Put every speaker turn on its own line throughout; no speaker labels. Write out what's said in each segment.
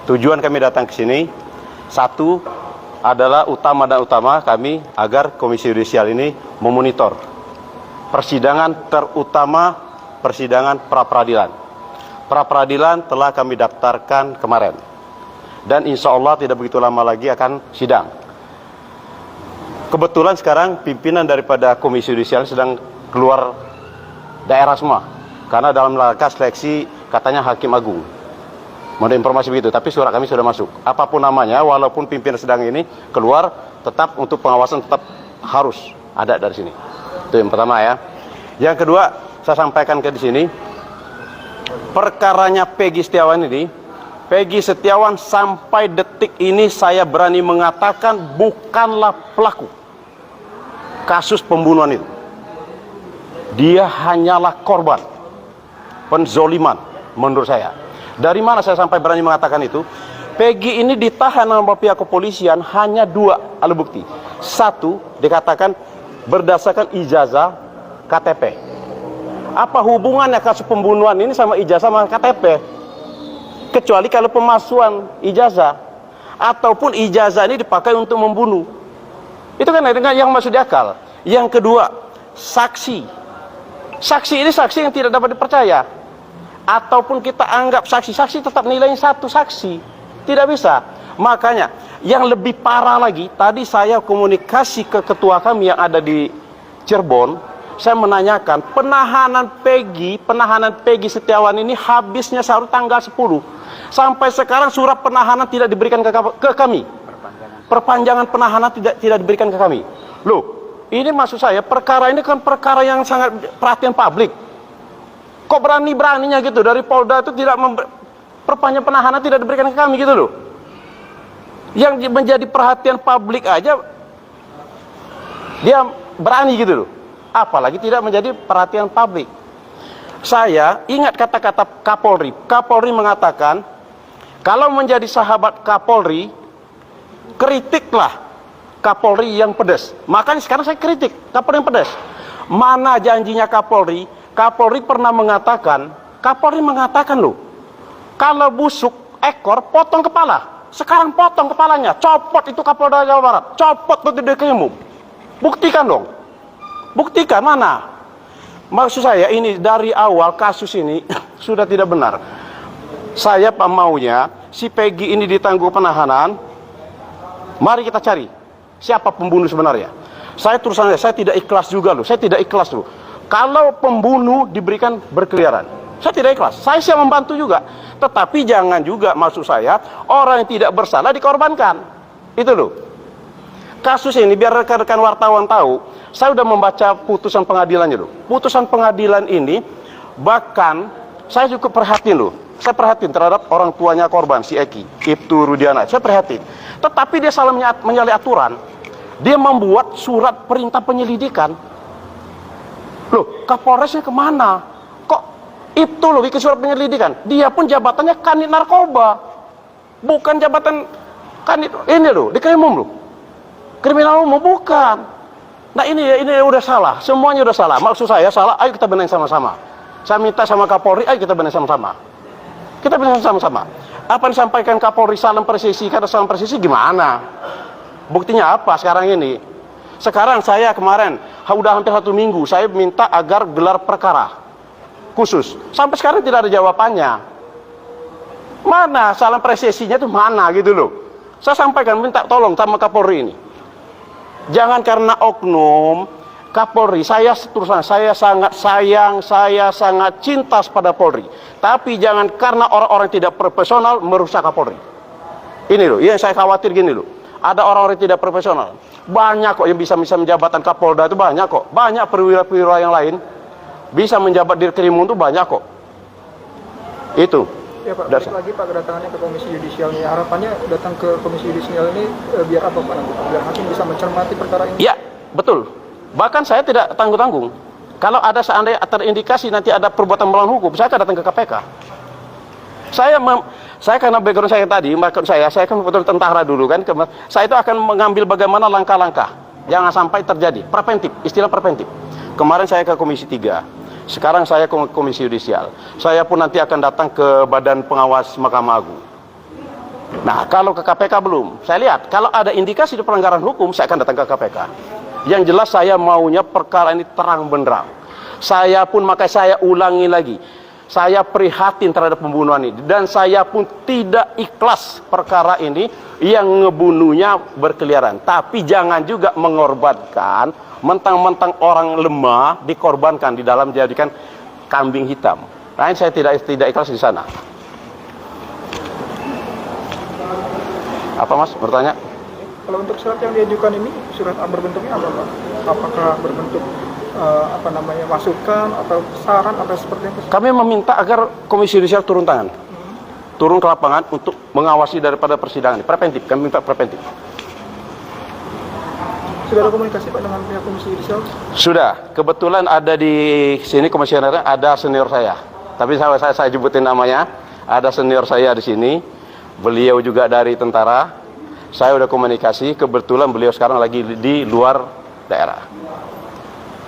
Tujuan kami datang ke sini, satu adalah utama kami agar Komisi Yudisial ini memonitor persidangan, terutama persidangan pra-peradilan. Pra-peradilan telah kami daftarkan kemarin, dan insya Allah tidak begitu lama lagi akan sidang. Kebetulan sekarang pimpinan daripada Komisi Yudisial sedang keluar daerah semua, karena dalam rangka seleksi katanya Hakim Agung. Mau informasi begitu, tapi surat kami sudah masuk. Apapun namanya, walaupun pimpinan sedang ini keluar, tetap untuk pengawasan tetap harus ada dari sini. Itu yang pertama ya. Yang kedua, saya sampaikan di sini, perkaranya Peggy Setiawan ini, Peggy Setiawan sampai detik ini saya berani mengatakan bukanlah pelaku kasus pembunuhan itu. Dia hanyalah korban penzoliman menurut saya. Dari mana saya sampai berani mengatakan itu? Peggy ini ditahan oleh pihak kepolisian hanya 2 alat bukti. Satu, dikatakan berdasarkan ijazah KTP. Apa hubungannya kasus pembunuhan ini sama ijazah sama KTP? Kecuali kalau pemalsuan ijazah, ataupun ijazah ini dipakai untuk membunuh. Itu kan yang masuk di akal. Yang kedua, saksi. Saksi ini saksi yang tidak dapat dipercaya. Ataupun kita anggap saksi tetap nilainya 1 saksi. Tidak bisa. Makanya, yang lebih parah lagi, tadi saya komunikasi ke ketua kami yang ada di Cirebon. Saya menanyakan, penahanan Peggy Setiawan ini habisnya seharusnya tanggal 10. Sampai sekarang surat penahanan tidak diberikan ke kami. Perpanjangan penahanan tidak diberikan ke kami. Loh, ini maksud saya, perkara ini kan perkara yang sangat perhatian publik. Kok berani-beraninya gitu dari Polda itu tidak perpanjangan penahanan tidak diberikan ke kami gitu loh. Yang menjadi perhatian publik aja dia berani gitu loh. Apalagi tidak menjadi perhatian publik. Saya ingat kata-kata Kapolri. Kapolri mengatakan, kalau menjadi sahabat Kapolri, kritiklah Kapolri yang pedas. Makanya sekarang saya kritik Kapolri yang pedas. Mana janjinya Kapolri? Kapolri pernah mengatakan, loh, kalau busuk ekor, potong kepala. Sekarang potong kepalanya, copot itu Kapolda Jawa Barat, copot itu DKI umum. Buktikan dong. Buktikan mana? Maksud saya ini dari awal kasus ini sudah tidak benar. Saya maunya si Peggy ini ditangguh penahanan. Mari kita cari siapa pembunuh sebenarnya. Saya terus saja, saya tidak ikhlas juga loh. Saya tidak ikhlas loh. Kalau pembunuh diberikan berkeliaran, saya tidak ikhlas. Saya siap membantu juga. Tetapi jangan juga maksud saya orang yang tidak bersalah dikorbankan. Itu loh. Kasus ini biar rekan-rekan wartawan tahu, saya sudah membaca putusan pengadilannya loh. Putusan pengadilan ini bahkan saya cukup perhatiin loh. Saya perhatiin terhadap orang tuanya korban si Eki, Ibtu Rudiana. Saya perhatiin. Tetapi dia salah menyalahi aturan. Dia membuat surat perintah penyelidikan. Loh, Kapolresnya kemana? Kok Ibtu loh bikin surat penyelidikan? Dia pun jabatannya Kanit Narkoba. Bukan jabatan Kanit ini loh, di Krimum loh. Kriminal umum bukan. Nah ini udah salah, semuanya udah salah. Maksud saya salah, ayo kita benahi sama-sama. Saya minta sama Kapolri, ayo kita benahi sama-sama. Kita benahi sama-sama. Apa yang disampaikan Kapolri salam presisi, kata salam presisi gimana? Buktinya apa sekarang ini? Sekarang saya kemarin, udah hampir 1 minggu, saya minta agar gelar perkara khusus. Sampai sekarang tidak ada jawabannya. Mana salam presisinya itu mana gitu loh. Saya sampaikan, minta tolong sama Kapolri ini. Jangan karena oknum Kapolri, saya seterusnya, saya sangat sayang, saya sangat cinta pada Polri. Tapi jangan karena orang-orang tidak profesional merusak Kapolri. Ini loh, yang saya khawatir gini loh. Ada orang-orang tidak profesional. Banyak kok yang bisa menjabatan Kapolda itu banyak kok. Banyak perwira-perwira yang lain bisa menjabat di Krimum itu banyak kok. Itu.
Ya Pak, balik lagi Pak kedatangannya ke Komisi Yudisial ini. Harapannya datang ke Komisi Yudisial ini biar apa Pak nanti? Biar hakim bisa mencermati perkara ini? Ya,
betul. Bahkan saya tidak tanggung-tanggung. Kalau ada seandainya terindikasi nanti ada perbuatan melawan hukum, saya akan datang ke KPK. Saya karena background saya tadi, saya kan betul tentara dulu kan, saya itu akan mengambil bagaimana langkah-langkah. Jangan sampai terjadi. Preventif, istilah preventif. Kemarin saya ke Komisi 3. Sekarang saya ke Komisi Yudisial. Saya pun nanti akan datang ke Badan Pengawas Mahkamah Agung. Nah, kalau ke KPK belum. Saya lihat, kalau ada indikasi di pelanggaran hukum, saya akan datang ke KPK. Yang jelas saya maunya perkara ini terang benderang. Saya pun, makanya saya ulangi lagi, saya prihatin terhadap pembunuhan ini. Dan saya pun tidak ikhlas perkara ini yang ngebunuhnya berkeliaran. Tapi jangan juga mengorbankan, mentang-mentang orang lemah dikorbankan di dalam jadikan kambing hitam. Nah, saya tidak ikhlas di sana. Apa Mas bertanya?
Kalau untuk surat yang diajukan ini, surat berbentuknya apa Pak? Apakah berbentuk masukan atau saran atau seperti itu?
Kami meminta agar Komisi Yudisial turun tangan, turun ke lapangan untuk mengawasi daripada persidangan ini. Preventif, kami minta preventif.
Sudah ada komunikasi Pak dengan pihak Komisi Yudisial?
Sudah, kebetulan ada di sini komisionernya, ada senior saya. Tapi saya sebutin namanya, ada senior saya di sini. Beliau juga dari tentara. Saya udah komunikasi, kebetulan beliau sekarang lagi di luar daerah.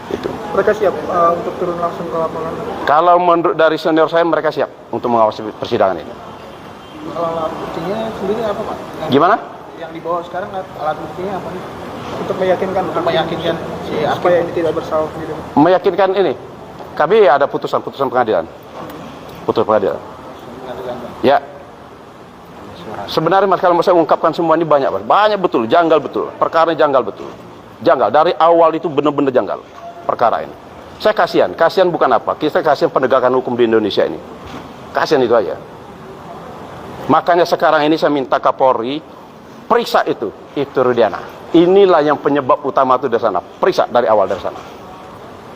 Itu.
Mereka siap untuk turun langsung ke lapangan?
Kalau menurut dari senior saya, mereka siap untuk mengawasi persidangan ini.
Alat buktinya sendiri apa Pak?
Gimana?
Yang dibawa sekarang alat buktinya apa nih? Untuk meyakinkan si supaya ini tidak bersalah gitu.
Meyakinkan ini, kami ada putusan pengadilan. Putusan pengadilan. Ya. Sebenarnya Mas, kalau saya ungkapkan semua ini banyak betul, janggal betul, perkara janggal betul, janggal dari awal itu benar-benar janggal perkara ini. Saya kasihan bukan apa, kita kasihan penegakan hukum di Indonesia ini, kasihan itu aja. Makanya sekarang ini saya minta Kapolri periksa itu Rudiana. Inilah yang penyebab utama itu dari sana, periksa dari awal dari sana.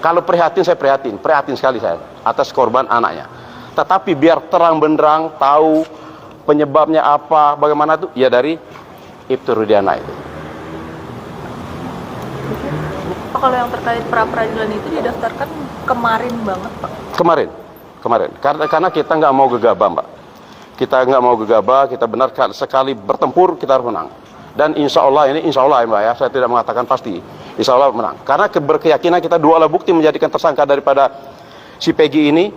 Kalau prihatin, saya prihatin sekali saya atas korban anaknya. Tetapi biar terang benderang tahu penyebabnya apa, bagaimana tuh? Ya dari Rudiana itu.
Pak, kalau yang terkait pra-peradilan itu didaftarkan kemarin banget Pak? Kemarin.
Karena kita nggak mau gegabah Mbak. Kita nggak mau gegabah, kita benar sekali bertempur kita harus menang. Dan insya Allah ya Mbak ya, saya tidak mengatakan pasti. Insya Allah menang. Karena berkeyakinan kita dua alat bukti menjadikan tersangka daripada si Peggy ini.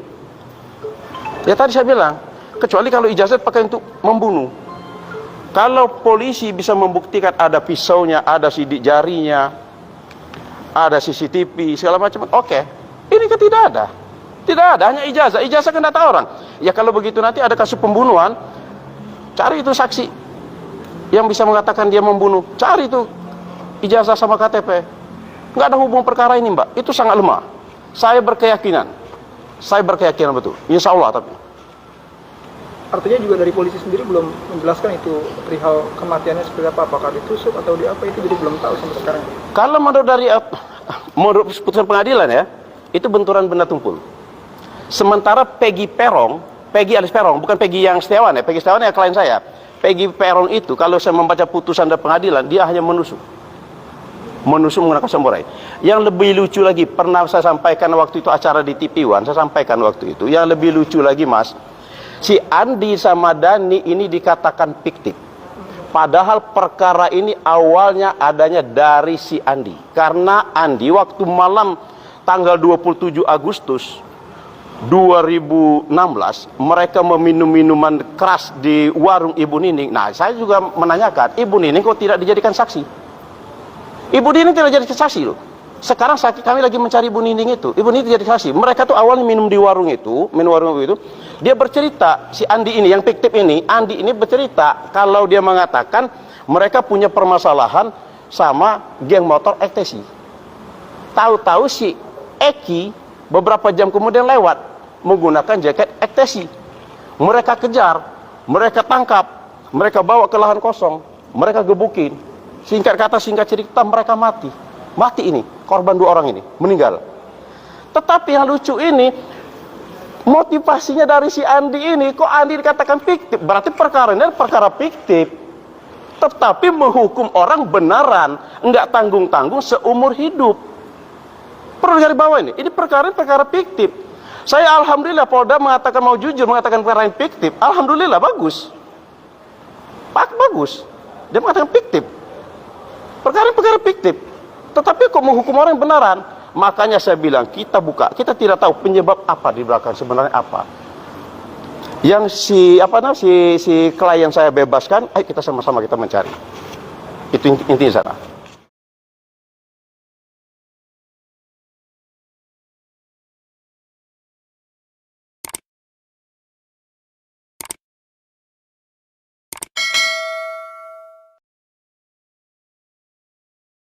Ya tadi saya bilang, kecuali kalau ijazah pakai untuk membunuh. Kalau polisi bisa membuktikan ada pisaunya, ada sidik jarinya, ada CCTV, segala macam, oke. Ini kan tidak ada. Tidak ada, hanya ijazah. Ijazah kan data orang. Ya kalau begitu nanti ada kasus pembunuhan, cari itu saksi yang bisa mengatakan dia membunuh. Cari itu ijazah sama KTP. Nggak ada hubungan perkara ini Mbak. Itu sangat lemah. Saya berkeyakinan betul. Insya Allah tapi.
Artinya juga dari polisi sendiri belum menjelaskan itu perihal kematiannya seperti apa, apakah ditusuk atau di apa, itu jadi belum tahu sampai sekarang.
Kalau menurut putusan pengadilan ya, itu benturan benda tumpul. Sementara Peggy alias Peron, bukan Peggy yang Setiawan ya, Peggy Setiawan ya klien saya. Peggy Peron itu kalau saya membaca putusan dari pengadilan, dia hanya menusuk menggunakan samurai. Yang lebih lucu lagi, pernah saya sampaikan waktu itu acara di TV One, saya sampaikan waktu itu, yang lebih lucu lagi Mas, si Andi sama Dani ini dikatakan fiktif. Padahal perkara ini awalnya adanya dari si Andi. Karena Andi waktu malam tanggal 27 Agustus 2016 mereka meminum minuman keras di warung Ibu Nining. Nah, saya juga menanyakan, Ibu Nining kok tidak dijadikan saksi? Ibu Nining tidak jadi saksi loh. Sekarang kami lagi mencari Ibu Nining itu. Ibu Nining jadi saksi. Mereka tuh awalnya minum di warung itu, dia bercerita, si Andi ini yang fiktif ini, Andi ini bercerita kalau dia mengatakan mereka punya permasalahan sama geng motor ektasi. Tahu-tahu si Eki beberapa jam kemudian lewat menggunakan jaket ektasi. Mereka kejar, mereka tangkap, mereka bawa ke lahan kosong, mereka gebukin. Singkat kata, singkat cerita, mereka mati. Mati ini, korban 2 orang ini, meninggal. Tetapi yang lucu ini, motivasinya dari si Andi ini, kok Andi dikatakan fiktif? Berarti perkara ini perkara fiktif. Tetapi menghukum orang benaran, enggak tanggung-tanggung seumur hidup. Perlu dari bawah ini perkara fiktif. Saya alhamdulillah Polda mengatakan mau jujur, mengatakan perkara yang fiktif. Alhamdulillah, bagus. Bagus. Dia mengatakan fiktif. Perkara fiktif. Tetapi kok menghukum orang yang benaran? Makanya saya bilang kita buka, kita tidak tahu penyebab apa di belakang sebenarnya apa. Yang si klien saya bebaskan, ayo kita sama-sama kita mencari. Itu intinya sana.